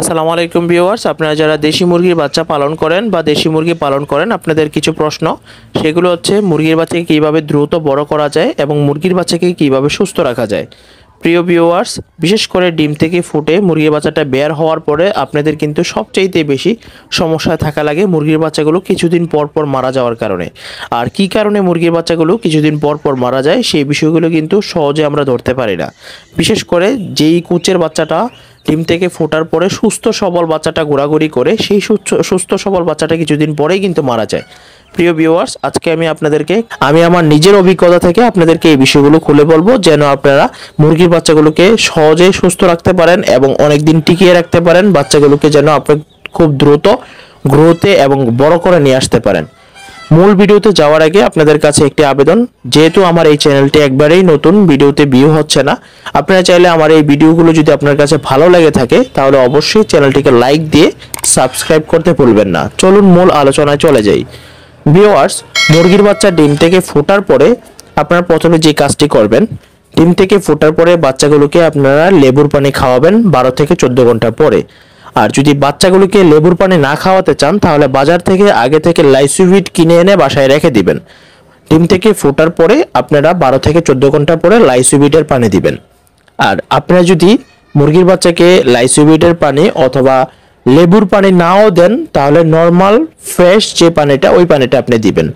আসসালামু আলাইকুম ভিউয়ার্স, আপনারা যারা দেশি মুরগির বাচ্চা পালন করেন বা দেশি মুরগি পালন করেন, আপনাদের কিছু প্রশ্ন সেগুলো হচ্ছে মুরগির বাচ্চাকে কীভাবে দ্রুত বড় করা যায় এবং মুরগির বাচ্চাকে কীভাবে সুস্থ রাখা যায়। প্রিয় ভিউয়ার্স, বিশেষ করে ডিম থেকে ফুটে মুরগির বাচ্চাটা বের হওয়ার পরে আপনাদের কিন্তু সবচাইতে বেশি সমস্যায় থাকা লাগে মুরগির বাচ্চাগুলো কিছুদিন পর পর মারা যাওয়ার কারণে। আর কী কারণে মুরগির বাচ্চাগুলো কিছুদিন পর পর মারা যায় সেই বিষয়গুলো কিন্তু সহজে আমরা ধরতে পারি না। বিশেষ করে যেই কুচের বাচ্চাটা ডিম থেকে ফোটার পরে সুস্থ সবল বাচ্চাটা ঘোরাঘুরি করে সেই সুস্থ সবল বাচ্চাটা কিছুদিন পরেই কিন্তু মারা যায়। প্রিয় ভিউয়ার্স, আজকে আমি আমার নিজের অভিজ্ঞতা থেকে আপনাদেরকে এই বিষয়গুলো খুলে বলবো, যেন আপনারা মুরগির বাচ্চাগুলোকে সহজে সুস্থ রাখতে পারেন এবং অনেক দিন টিকিয়ে রাখতে পারেন। বাচ্চাগুলোকে যেন আপনি খুব দ্রুত গ্রোথে এবং বড় করে নিয়ে আসতে পারেন। মূল ভিডিওতে যাওয়ার আগে আপনাদের কাছে একটি আবেদন, যেহেতু আমার এই চ্যানেলটি একবারেই নতুন, ভিডিওতে ভিউ হচ্ছে না, আপনারা চাইলে আমার এই ভিডিওগুলো যদি আপনার কাছে ভালো লেগে থাকে তাহলে অবশ্যই চ্যানেলটিকে লাইক দিয়ে সাবস্ক্রাইব করতে ভুলবেন না। চলুন মূল আলোচনায় চলে যাই। ভিউয়ার্স, মুরগির বাচ্চা ডিম থেকে ফোটার পরে আপনারা প্রথমে যে কাজটি করবেন, ডিম থেকে ফোটার পরে বাচ্চাগুলোকে আপনারা লেবুর পানি খাওয়াবেন 12 থেকে 14 ঘন্টা পরে। আর যদি বাচ্চাগুলোকে লেবুর পানি না খাওয়াতে চান তাহলে বাজার থেকে আগে থেকে লাইসোভিট কিনে এনে বাসায় রেখে দিবেন। ডিম থেকে ফোটার পরে আপনারা 12 থেকে 14 ঘন্টা পরে লাইসোভিটের পানি দিবেন। আর আপনারা যদি মুরগির বাচ্চাকে লাইসোভিটের পানি অথবা লেবুর পানি নাও দেন তাহলে নর্মাল ফ্রেশ যে পানিটা ওই পানিটা আপনি দিবেন।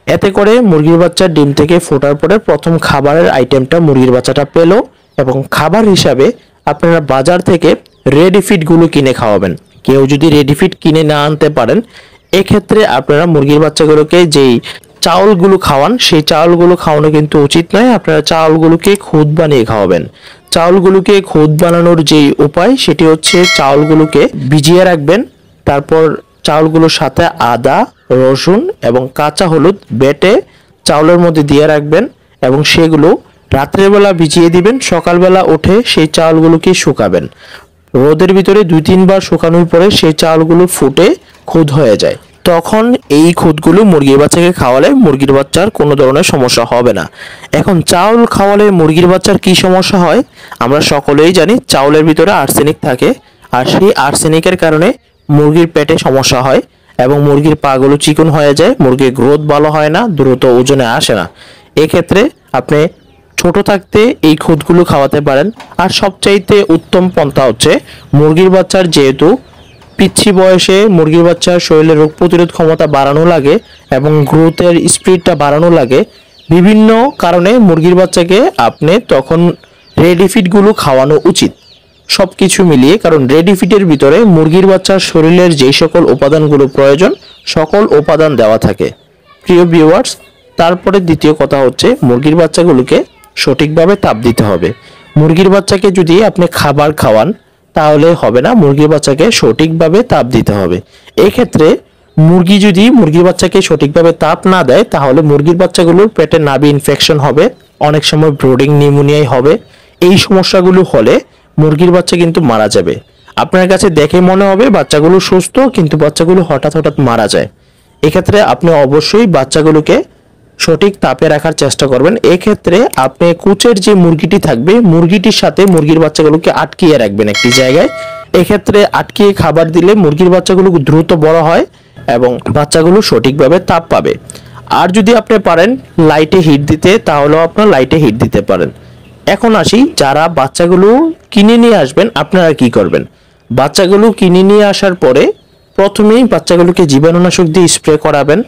এতে করে মুরগির বাচ্চা ডিম থেকে ফোটার পরে প্রথম খাবারের আইটেমটা মুরগির বাচ্চাটা পেল এবং খাবার হিসাবে আপনারা বাজার থেকে রেডি ফিডগুলো কিনে খাওয়াবেন। কেউ যদি রেডি ফিড কিনে না আনতে পারেন, এক্ষেত্রে আপনারা মুরগির বাচ্চাগুলোকে যেই চাউলগুলো খাওয়ান সেই চাউলগুলো খাওয়ানো কিন্তু উচিত নয়। আপনারা চাউলগুলোকে খুদ বানিয়ে খাওয়াবেন। চাউলগুলোকে খুদ বানানোর যেই উপায় সেটি হচ্ছে চাউলগুলোকে ভিজিয়ে রাখবেন, তারপর চাউলগুলোর সাথে আদা, রসুন এবং কাঁচা হলুদ বেটে চাউলের মধ্যে দিয়ে রাখবেন এবং সেগুলো রাত্রেবেলা ভিজিয়ে দিবেন। সকালবেলা উঠে সেই চাউলগুলোকে শুকাবেন। রোদের ভিতরে 2-3 বার শুকানোর পরে সেই চাউলগুলো ফুটে খুদ হয়ে যায়। তখন এই খুদগুলো মুরগির বাচ্চাকে খাওয়ালে মুরগির বাচ্চার কোনো ধরনের সমস্যা হবে না। এখন চাউল খাওয়ালে মুরগির বাচ্চার কি সমস্যা হয় আমরা সকলেই জানি, চাউলের ভিতরে আর্সেনিক থাকে আর সেই আর্সেনিকের কারণে মুরগির পেটে সমস্যা হয় এবং মুরগির পাগুলো চিকন হয়ে যায়, মুরগির গ্রোথ ভালো হয় না, দ্রুত ওজনে আসে না। এক্ষেত্রে আপনি ছোট থাকতে এই খুদগুলো খাওয়াতে পারেন। আর সবচাইতে উত্তম পন্থা হচ্ছে মুরগির বাচ্চার যেহেতু পিচ্ছি বয়সে মুরগির বাচ্চার শরীরে রোগ প্রতিরোধ ক্ষমতা বাড়ানো লাগে এবং গ্রোথের স্পিডটা বাড়ানো লাগে, বিভিন্ন কারণে মুরগির বাচ্চাকে আপনি তখন রেডি ফিডগুলো খাওয়ানো উচিত। সব কিছু মিলিয়ে, কারণ রেডি ফিডের ভিতরে মুরগির বাচ্চার শরীরের যেই সকল উপাদানগুলো প্রয়োজন সকল উপাদান দেওয়া থাকে। প্রিয় ভিউয়ার্স, তারপরে দ্বিতীয় কথা হচ্ছে মুরগির বাচ্চাগুলোকে সঠিকভাবে তাপ দিতে হবে। মুরগির বাচ্চাকে যদি আপনি খাবার খাওয়ান তাহলে হবে না, মুরগির বাচ্চাকে সঠিকভাবে তাপ দিতে হবে। এই ক্ষেত্রে মুরগির বাচ্চাকে সঠিকভাবে তাপ না দেয় তাহলে মুরগির বাচ্চাগুলোর পেটে নাভি ইনফেকশন হবে, অনেক সময় ব্রোডিং নিউমোনিয়াই হবে। এই সমস্যাগুলো হলে মুরগির বাচ্চা কিন্তু মারা যাবে। আপনার কাছে দেখে মনে হবে বাচ্চাগুলো সুস্থ, কিন্তু বাচ্চাগুলো হঠাৎ হঠাৎ মারা যায়। এক্ষেত্রে আপনি অবশ্যই বাচ্চাগুলোকে সঠিক তাপে রাখার চেষ্টা করবেন। এক্ষেত্রে আপনি কুচের যে মুরগিটি থাকবে মুরগিটির সাথে মুরগির বাচ্চাগুলোকে আটকিয়ে রাখবেন একটি জায়গায়। এক্ষেত্রে আটকিয়ে খাবার দিলে মুরগির বাচ্চাগুলো দ্রুত বড় হয় এবং বাচ্চাগুলো সঠিকভাবে তাপ পাবে। আর যদি আপনি পারেন লাইটে হিট দিতে তাহলেও আপনার লাইটে হিট দিতে পারেন। এখন আসি, যারা বাচ্চাগুলো কিনে নিয়ে আসবেন আপনারা কি করবেন। বাচ্চাগুলো কিনে নিয়ে আসার পরে প্রথমেই বাচ্চাগুলোকে জীবাণুনাশক দিয়ে স্প্রে করাবেন,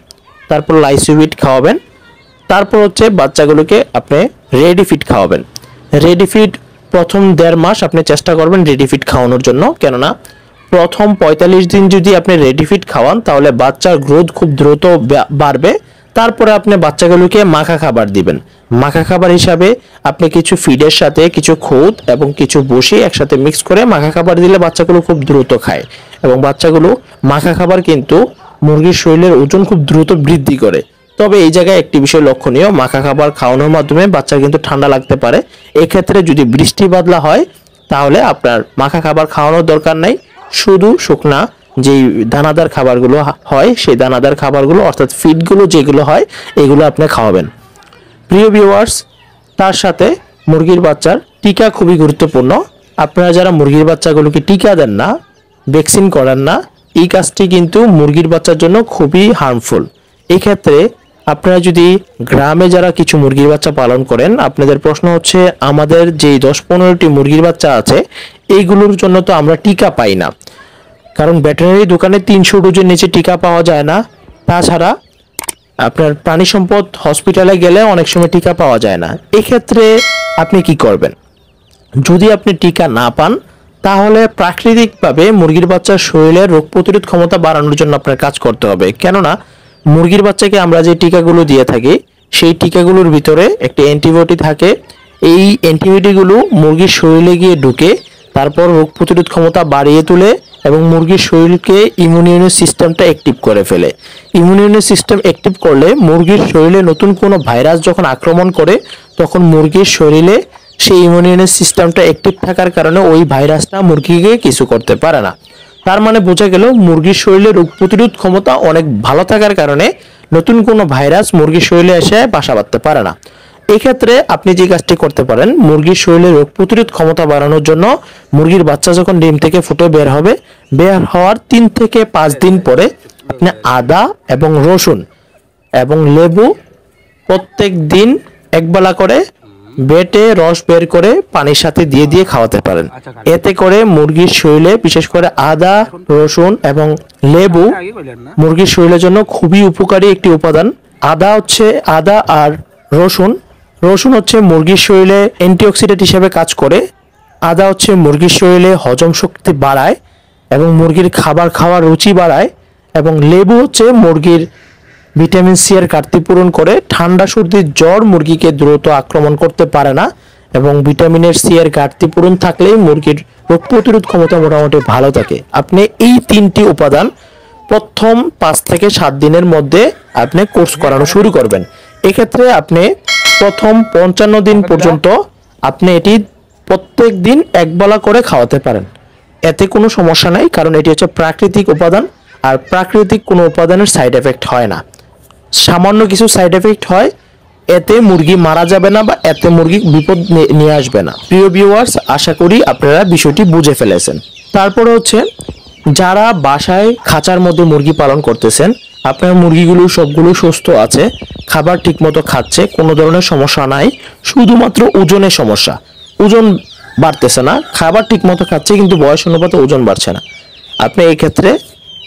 তারপর লাইসোভিট খাওয়াবেন, তারপর হচ্ছে বাচ্চাগুলোকে আপনি রেডি ফিড খাওয়াবেন। রেডি ফিড প্রথম 1.5 মাস আপনি চেষ্টা করবেন রেডি ফিড খাওয়ানোর জন্য, কেননা প্রথম 45 দিন যদি আপনি রেডি ফিড খাওয়ান তাহলে বাচ্চার গ্রোথ খুব দ্রুত বাড়বে। তারপরে আপনি বাচ্চাগুলোকে মাখা খাবার দিবেন। মাখা খাবার হিসাবে আপনি কিছু ফিডের সাথে কিছু খুদ এবং কিছু বসি একসাথে মিক্স করে মাখা খাবার দিলে বাচ্চাগুলো খুব দ্রুত খায় এবং বাচ্চাগুলো মাখা খাবার কিন্তু মুরগির শরীরের ওজন খুব দ্রুত বৃদ্ধি করে। তবে এই জায়গায় একটি বিষয় লক্ষণীয়, মাখা খাবার খাওয়ানোর মাধ্যমে বাচ্চার কিন্তু ঠান্ডা লাগতে পারে। এক্ষেত্রে যদি বৃষ্টি বাদলা হয় তাহলে আপনার মাখা খাবার খাওয়ানোর দরকার নাই, শুধু শুকনা যেই দানাদার খাবারগুলো হয় সেই দানাদার খাবারগুলো অর্থাৎ ফিডগুলো যেগুলো হয় এগুলো আপনি খাওয়াবেন। প্রিয় ভিউয়ার্স, তার সাথে মুরগির বাচ্চার টিকা খুবই গুরুত্বপূর্ণ। আপনারা যারা মুরগির বাচ্চাগুলোকে টিকা দেন না ভ্যাকসিন করান না, এই কাজটি কিন্তু মুরগির বাচ্চার জন্য খুবই হার্মফুল। এই ক্ষেত্রে আপনারা যদি গ্রামে যারা কিছু মুরগির বাচ্চা পালন করেন, আপনাদের প্রশ্ন হচ্ছে আমাদের যেই 10-15টি মুরগির বাচ্চা আছে এইগুলোর জন্য তো আমরা টিকা পাই না, কারণ ভেটেরিনারি দোকানে 300 ডোজের নিচে টিকা পাওয়া যায় না। তাছাড়া আপনার প্রাণী সম্পদ হসপিটালে গেলে অনেক সময় টিকা পাওয়া যায় না। এক্ষেত্রে আপনি কি করবেন? যদি আপনি টিকা না পান তাহলে প্রাকৃতিকভাবে মুরগির বাচ্চার শরীরে রোগ প্রতিরোধ ক্ষমতা বাড়ানোর জন্য আপনার কাজ করতে হবে। কেননা মুরগির বাচ্চাকে আমরা যে টিকাগুলো দিয়ে থাকি সেই টিকাগুলোর ভিতরে একটি অ্যান্টিবায়োটিক থাকে। এই অ্যান্টিবায়োটিকগুলো মুরগির শরীরে গিয়ে ঢুকে তারপর রোগ প্রতিরোধ ক্ষমতা বাড়িয়ে তোলে এবং মুরগির শরীরকে ইমিউন সিস্টেমটা অ্যাক্টিভ করে ফেলে। ইমিউন সিস্টেম অ্যাক্টিভ করলে মুরগির শরীরে নতুন কোনো ভাইরাস যখন আক্রমণ করে তখন মুরগির শরীরে সেই ইমিউন সিস্টেমটা অ্যাক্টিভ থাকার কারণে ওই ভাইরাসটা মুরগিকে কিছু করতে পারে না। তার মানে বোঝা গেল মুরগির শরীরে রোগ প্রতিরোধ ক্ষমতা অনেক ভালো থাকার কারণে নতুন কোনো ভাইরাস মুরগির শরীরে এসে বাসা বাঁধতে পারে না। এক্ষেত্রে আপনি যে কাজটি করতে পারেন, মুরগির শরীরে রোগ প্রতিরোধ ক্ষমতা বাড়ানোর জন্য মুরগির বাচ্চা যখন ডিম থেকে ফুটে বের হবে, বের হওয়ার 3 থেকে 5 দিন পরে আপনি আদা এবং রসুন এবং লেবু প্রত্যেক দিন একবেলা করে বেটে রস বের করে পানির সাথে দিয়ে দিয়ে খাওয়াতে পারেন। এতে করে মুরগির শরীরে বিশেষ করে আদা, রসুন এবং লেবু মুরগির শরীরের জন্য খুবই উপকারী একটি উপাদান। আদা আর রসুন হচ্ছে মুরগির শরীরে অ্যান্টিঅক্সিডেন্ট হিসেবে কাজ করে। আদা হচ্ছে মুরগির শরীরে হজম শক্তি বাড়ায় এবং মুরগির খাবার খাওয়ার রুচি বাড়ায়, এবং লেবু হচ্ছে মুরগির ভিটামিন সি এর ঘাটতি পূরণ করে। ঠান্ডা সর্দি জ্বর মুরগিকে দ্রুত আক্রমণ করতে পারে না, এবং ভিটামিনের সি এর ঘাটতি পূরণ থাকলেই মুরগির রোগ প্রতিরোধ ক্ষমতা মোটামুটি ভালো থাকে। আপনি এই 3টি উপাদান প্রথম 5 থেকে 7 দিনের মধ্যে আপনি কোর্স করানো শুরু করবেন। এক্ষেত্রে আপনি প্রথম 55 দিন পর্যন্ত আপনি এটি প্রত্যেক দিন একবেলা করে খাওয়াতে পারেন। এতে কোনো সমস্যা নাই, কারণ এটি হচ্ছে প্রাকৃতিক উপাদান, আর প্রাকৃতিক কোনো উপাদানের সাইড এফেক্ট হয় না। সামান্য কিছু সাইড এফেক্ট হয়, এতে মুরগি মারা যাবে না বা এতে মুরগি বিপদ নিয়ে আসবে না। প্রিয় ভিউয়ার্স, আশা করি আপনারা বিষয়টি বুঝে ফেলেছেন। তারপরে হচ্ছে যারা বাসায় খাঁচার মধ্যে মুরগি পালন করতেছেন, আপনার মুরগিগুলো সবগুলো সুস্থ আছে, খাবার ঠিকমতো খাচ্ছে, কোনো ধরনের সমস্যা নাই, শুধুমাত্র ওজনের সমস্যা। ওজন বাড়তেছে না, খাবার ঠিকমতো খাচ্ছে কিন্তু বয়স অনুপাতে ওজন বাড়ছে না। আপনি এই ক্ষেত্রে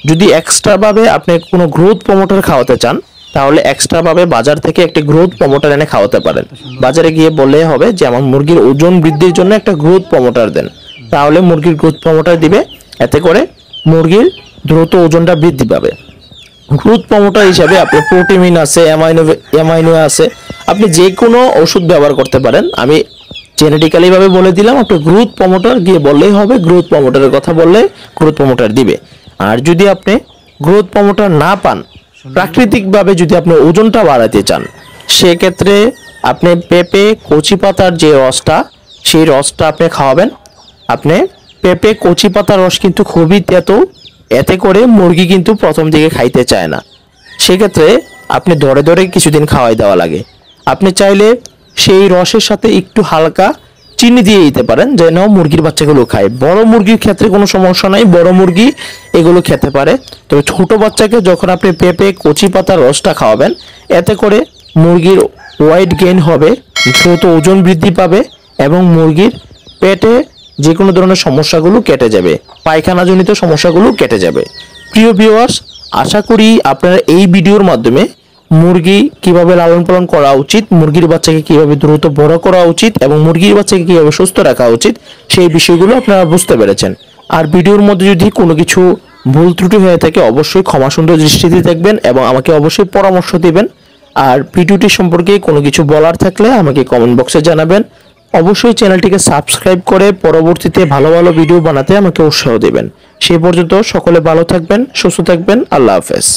যদি এক্সট্রাভাবে আপনি কোনো গ্রোথ প্রমোটার খাওয়াতে চান তাহলে এক্সট্রাভাবে বাজার থেকে একটা গ্রোথ প্রমোটার এনে খাওয়াতে পারেন। বাজারে গিয়ে বললে হবে যে আমার মুরগির ওজন বৃদ্ধির জন্য একটা গ্রোথ প্রমোটার দেন, তাহলে মুরগির গ্রোথ প্রমোটার দিবে। এতে করে মুরগির দ্রুত ওজনটা বৃদ্ধি পাবে। গ্রোথ প্রমোটার হিসাবে আপনি প্রোটিন আছে, অ্যামাইনো আছে, আপনি যে কোনো ওষুধ ব্যবহার করতে পারেন। আমি জেনেটিক্যালি ভাবে বলে দিলাম, আপনি গ্রোথ প্রমোটার গিয়ে বললেই হবে, গ্রোথ প্রমোটারের কথা বললে গ্রোথ প্রমোটার দিবে। আর যদি আপনি গ্রোথ প্রমোটার না পান, প্রাকৃতিকভাবে যদি আপনি ওজনটা বাড়াতে চান, সেক্ষেত্রে আপনি পেঁপে কচি পাতার যে রসটা, সেই রসটা আপনি খাওয়াবেন। আপনি পেঁপে কচি পাতার রস কিন্তু খুবই তেতো, এতে করে মুরগি কিন্তু প্রথম দিকে খাইতে চায় না। সেক্ষেত্রে আপনি ধরে ধরে কিছুদিন খাওয়াই দেওয়া লাগে। আপনি চাইলে সেই রসের সাথে একটু হালকা চিনি দিয়ে দিতে পারেন, যেন মুরগির বাচ্চাগুলো খায়। বড় মুরগির ক্ষেত্রে কোনো সমস্যা নাই, বড় মুরগি এগুলো খেতে পারে। তবে ছোট বাচ্চাকে যখন আপনি পেঁপে কচি পাতার রসটা খাওয়াবেন, এতে করে মুরগির ওয়েট গেইন হবে, দ্রুত ওজন বৃদ্ধি পাবে এবং মুরগির পেটে যে কোনো ধরনের সমস্যাগুলো কেটে যাবে, পায়খানাজনিত সমস্যাগুলো কেটে যাবে। প্রিয় ভিউয়ার্স, আশা করি আপনারা এই ভিডিওর মাধ্যমে মুরগি কিভাবে লালন পালন করা উচিত, মুরগির বাচ্চাকে কিভাবে দ্রুত বড় করা উচিত এবং মুরগির বাচ্চাকে কিভাবে সুস্থ রাখা উচিত, সেই বিষয়গুলো আপনারা বুঝতে পেরেছেন। আর ভিডিওর মধ্যে যদি কোনো কিছু ভুল ত্রুটি হয়ে থাকে অবশ্যই ক্ষমা সুন্দর দৃষ্টিতে দেখবেন এবং আমাকে অবশ্যই পরামর্শ দিবেন। আর ভিডিওটি সম্পর্কে কোনো কিছু বলার থাকলে আমাকে কমেন্ট বক্সে জানাবেন। অবশ্যই চ্যানেলটিকে সাবস্ক্রাইব করে পরবর্তীতে ভালো ভালো ভিডিও বানাতে আমাকে উৎসাহ দেবেন। সেই পর্যন্ত সকলে ভালো থাকবেন, সুস্থ থাকবেন। আল্লাহ হাফেজ।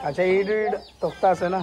अच्छा, ये तख्ता আছে না?